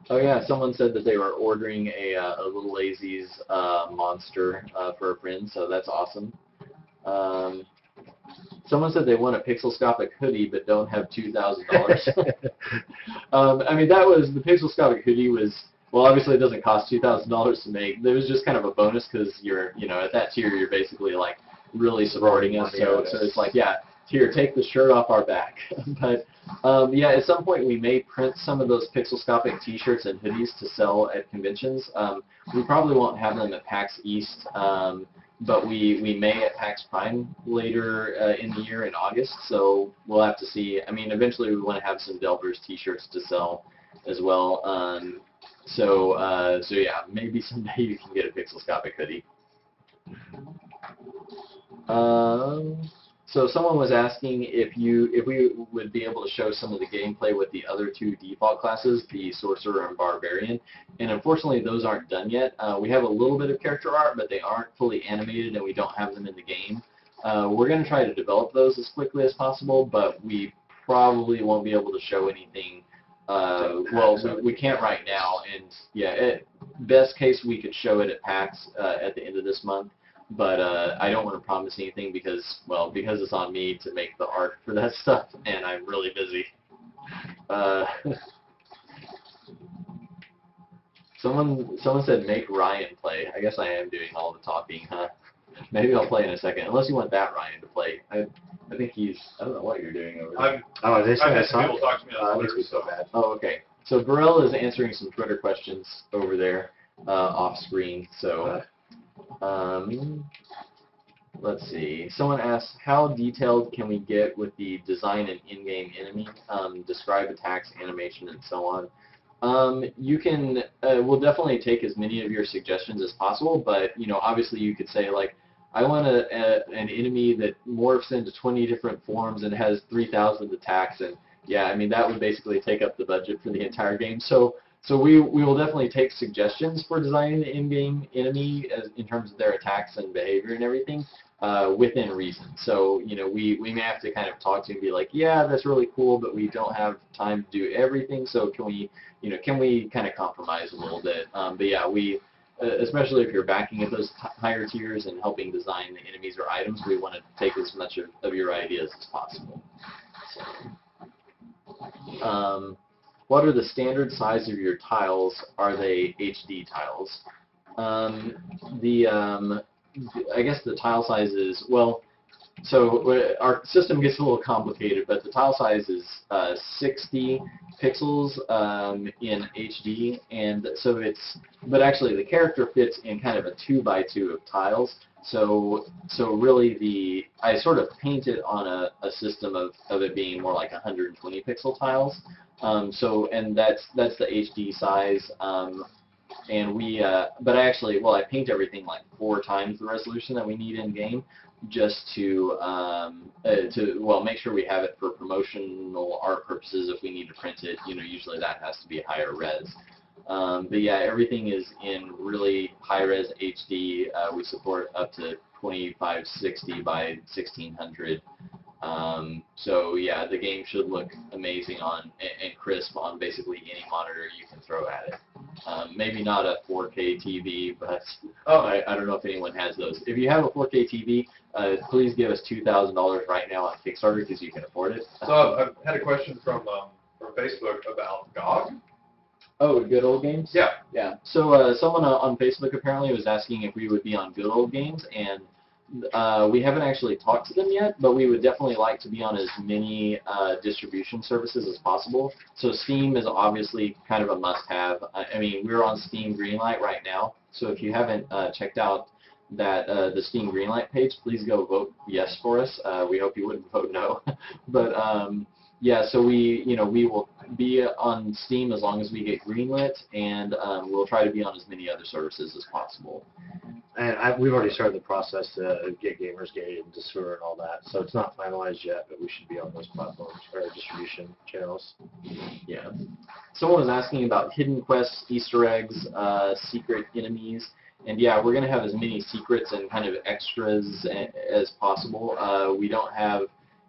Oh yeah, someone said that they were ordering a Little Lazy's monster for a friend, so that's awesome. Someone said they want a Pixelscopic hoodie but don't have $2,000. I mean, that was, the Pixelscopic hoodie was, well, obviously it doesn't cost $2,000 to make. It was just kind of a bonus because you're, you know, at that tier you're basically like really supporting us. So it's like, yeah, here, take the shirt off our back. But yeah, at some point we may print some of those Pixelscopic t-shirts and hoodies to sell at conventions. We probably won't have them at PAX East, but we may at PAX Prime later in the year in August, so we'll have to see. I mean, eventually we want to have some Delvers t-shirts to sell as well. So yeah, maybe someday you can get a Pixelscopic hoodie. So someone was asking if we would be able to show some of the gameplay with the other two default classes, the Sorcerer and Barbarian, and unfortunately those aren't done yet. We have a little bit of character art, but they aren't fully animated and we don't have them in the game. We're going to try to develop those as quickly as possible, but we probably won't be able to show anything. Well, we can't right now, and yeah, best case we could show it at PAX at the end of this month. But I don't want to promise anything because, well, because it's on me to make the art for that stuff, and I'm really busy. Someone said make Ryan play. I guess I am doing all the talking, huh? Maybe I'll play in a second, unless you want that Ryan to play. I think he's, I don't know what you're doing over there. I've had people talk to me on Twitter, so bad. Oh, okay. So Burrell is answering some Twitter questions over there off screen, so... let's see. Someone asked, how detailed can we get with the design and in-game enemy? Describe attacks, animation, and so on. You can, we'll definitely take as many of your suggestions as possible, but, you know, obviously you could say, like, I want an enemy that morphs into 20 different forms and has 3,000 attacks, and, yeah, I mean, that would basically take up the budget for the entire game. So we will definitely take suggestions for designing the in-game enemy in terms of their attacks and behavior and everything within reason. So, you know, we may have to kind of talk to him and be like, yeah, that's really cool, but we don't have time to do everything, so can we kind of compromise a little bit? But yeah, especially if you're backing at those higher tiers and helping design the enemies or items, we want to take as much of your ideas as possible. So, what are the standard size of your tiles? Are they HD tiles? I guess the tile size is, well, so our system gets a little complicated, but the tile size is 60 pixels in HD, and so but actually the character fits in kind of a 2x2 of tiles. So really I sort of painted on a system of it being more like 120 pixel tiles. And that's the HD size. And but I paint everything like 4 times the resolution that we need in game, just to make sure we have it for promotional art purposes. If we need to print it, you know, usually that has to be higher res. But yeah, everything is in really high res HD. We support up to 2560 by 1600. So yeah, the game should look amazing on and crisp on basically any monitor you can throw at it. Maybe not a 4K TV, but I don't know if anyone has those. If you have a 4K TV, please give us $2,000 right now on Kickstarter because you can afford it. So I've had a question from Facebook about GOG. Oh, Good Old Games? Yeah. Yeah. So someone on Facebook apparently was asking if we would be on Good Old Games, and we haven't actually talked to them yet, but we would definitely like to be on as many distribution services as possible. So Steam is obviously kind of a must-have. I mean, we're on Steam Greenlight right now, so if you haven't checked out the Steam Greenlight page, please go vote yes for us. We hope you wouldn't vote no. But yeah, so we will be on Steam as long as we get greenlit, and we'll try to be on as many other services as possible. And we've already started the process to get Gamersgate and Discover and all that, so it's not finalized yet, but we should be on those platforms or distribution channels. Yeah. Someone was asking about hidden quests, Easter eggs, secret enemies, And yeah, we're going to have as many secrets and kind of extras as possible. We don't have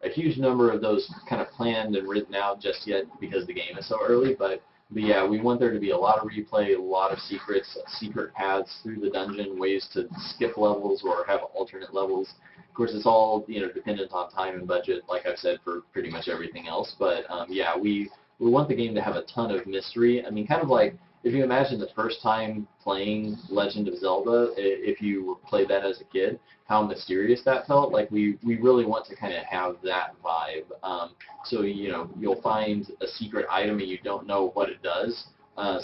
a huge number of those kind of planned and written out just yet because the game is so early, but yeah, we want there to be a lot of replay, a lot of secrets, secret paths through the dungeon, ways to skip levels or have alternate levels. Of course, it's all, you know, dependent on time and budget, like I've said, for pretty much everything else. But yeah, we want the game to have a ton of mystery. I mean, kind of like if you imagine the first time playing Legend of Zelda, if you played that as a kid, how mysterious that felt. Like we really want to kind of have that vibe. So, you know, you'll find a secret item and you don't know what it does.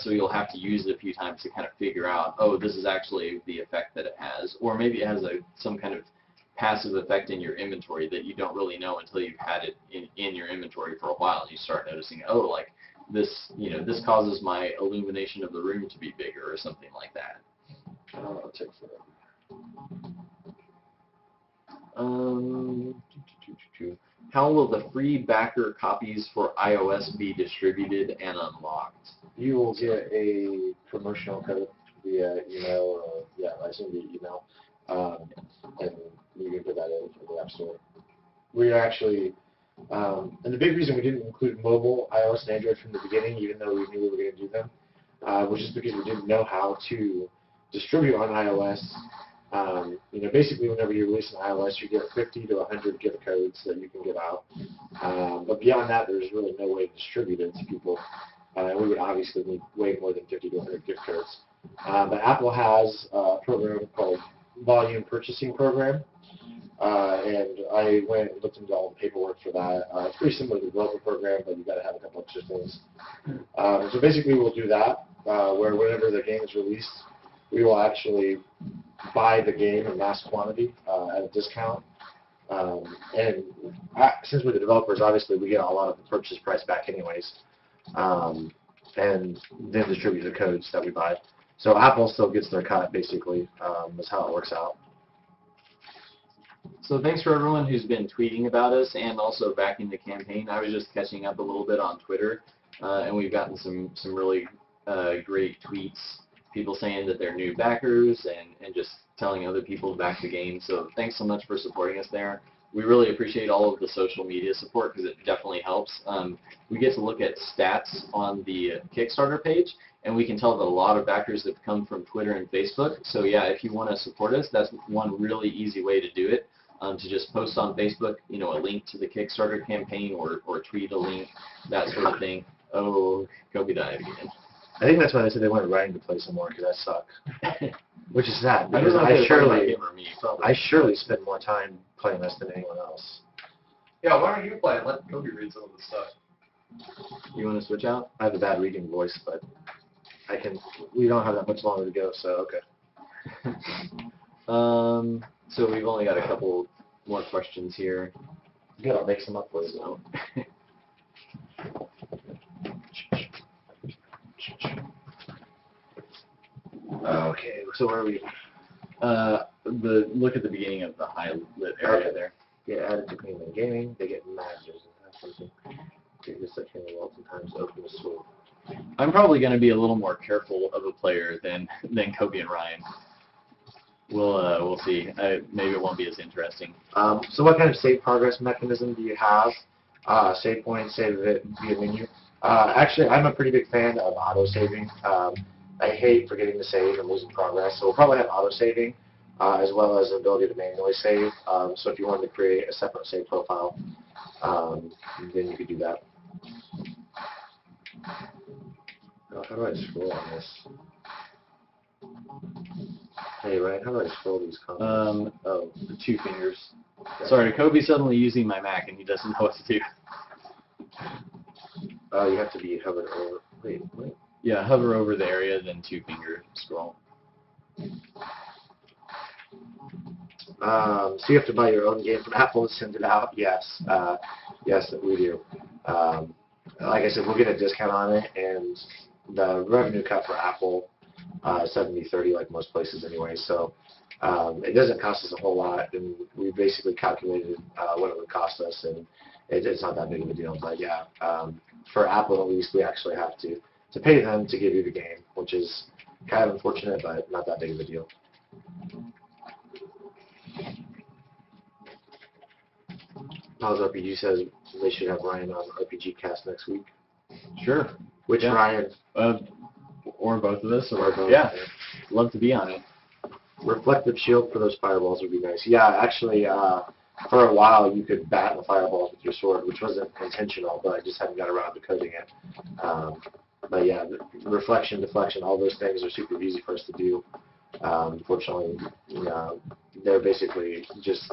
So you'll have to use it a few times to kind of figure out, oh, this is actually the effect that it has. Or maybe it has some kind of passive effect in your inventory that you don't really know until you've had it in your inventory for a while. And you start noticing, oh, like this, you know, this causes my illumination of the room to be bigger or something like that. I'll check for that. How will the free backer copies for iOS be distributed and unlocked? You will get a promotional code via email. I send via email, and you can put that in for the App Store. We actually, and the big reason we didn't include mobile, iOS, and Android from the beginning, even though we knew we were going to do them, was just because we didn't know how to distribute on iOS. You know, basically, whenever you release an iOS, you get 50 to 100 gift codes that you can give out. But beyond that, there's really no way to distribute it to people. We would obviously need way more than 50 to 100 gift codes. But Apple has a program called Volume Purchasing Program. And I went and looked into all the paperwork for that. It's pretty similar to the developer program, but you've got to have a couple extra things. So basically, we'll do that, where whenever the game is released, we will actually buy the game in mass quantity at a discount. And since we're the developers, obviously we get a lot of the purchase price back anyways, and then distribute the codes that we buy. So Apple still gets their cut, basically, is how it works out. So thanks for everyone who's been tweeting about us and also backing the campaign. I was just catching up a little bit on Twitter, and we've gotten some really great tweets. People saying that they're new backers and just telling other people to back the game. So thanks so much for supporting us there. We really appreciate all of the social media support because it definitely helps. We get to look at stats on the Kickstarter page, and we can tell that a lot of backers have come from Twitter and Facebook. So yeah, if you want to support us, that's one really easy way to do it. To just post on Facebook, you know, a link to the Kickstarter campaign or tweet a link, that sort of thing. Oh, Kobe died again. I think that's why they said they wanted Ryan to play some more, because I suck. Which is sad, I because don't know if they were talking about him or me, I surely spend more time playing this than anyone else. Yeah, why don't you play and let Kobe read some of the stuff? You want to switch out? I have a bad reading voice, but I can. We don't have that much longer to go, so okay. So we've only got a couple more questions here. Good, I'll make some up for you. So. Okay, so where are we? Look at the beginning of the highlight area there. Get added to Green Gaming. They get managers and something. Do this section well sometimes open the sword. I'm probably going to be a little more careful of a player than Kobe and Ryan. We'll see. Maybe it won't be as interesting. So what kind of save progress mechanism do you have? Save point, save it via menu. Actually, I'm a pretty big fan of auto-saving. I hate forgetting to save and losing progress, so we'll probably have auto-saving as well as the ability to manually save. So if you wanted to create a separate save profile, then you could do that. How do I scroll on this? Hey, Ryan, how do I scroll these comments? The 2 fingers. Sorry, Kobe's suddenly using my Mac and he doesn't know what to do. You have to be hovered over. Wait, what? Yeah, hover over the area, then 2-finger scroll. So you have to buy your own game from Apple to send it out? Yes. Yes, we do. Like I said, we'll get a discount on it, and the revenue cut for Apple 70-30 like most places anyway, so it doesn't cost us a whole lot, and we basically calculated what it would cost us, and it's not that big of a deal. But yeah, for Apple at least, we actually have to pay them to give you the game, which is kind of unfortunate, but not that big of a deal. Pause RPG says they should have Ryan on RPG Cast next week. Sure. Which Yeah. Ryan? Or both of us. Or both. Yeah. Love to be on it. Reflective shield for those fireballs would be nice. Yeah, actually, for a while you could bat the fireballs with your sword, which wasn't intentional, but I just hadn't got around to coding it. But yeah, reflection, deflection, all those things are super easy for us to do. Unfortunately, they're basically just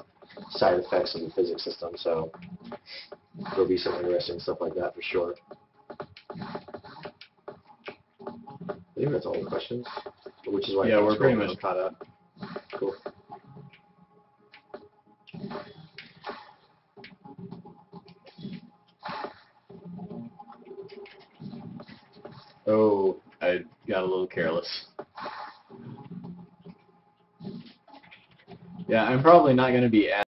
side effects of the physics system, so there'll be some interesting stuff like that for sure. I think that's all the questions, which is why Yeah, we're pretty much caught up. Cool. Oh, I got a little careless. Yeah, I'm probably not going to be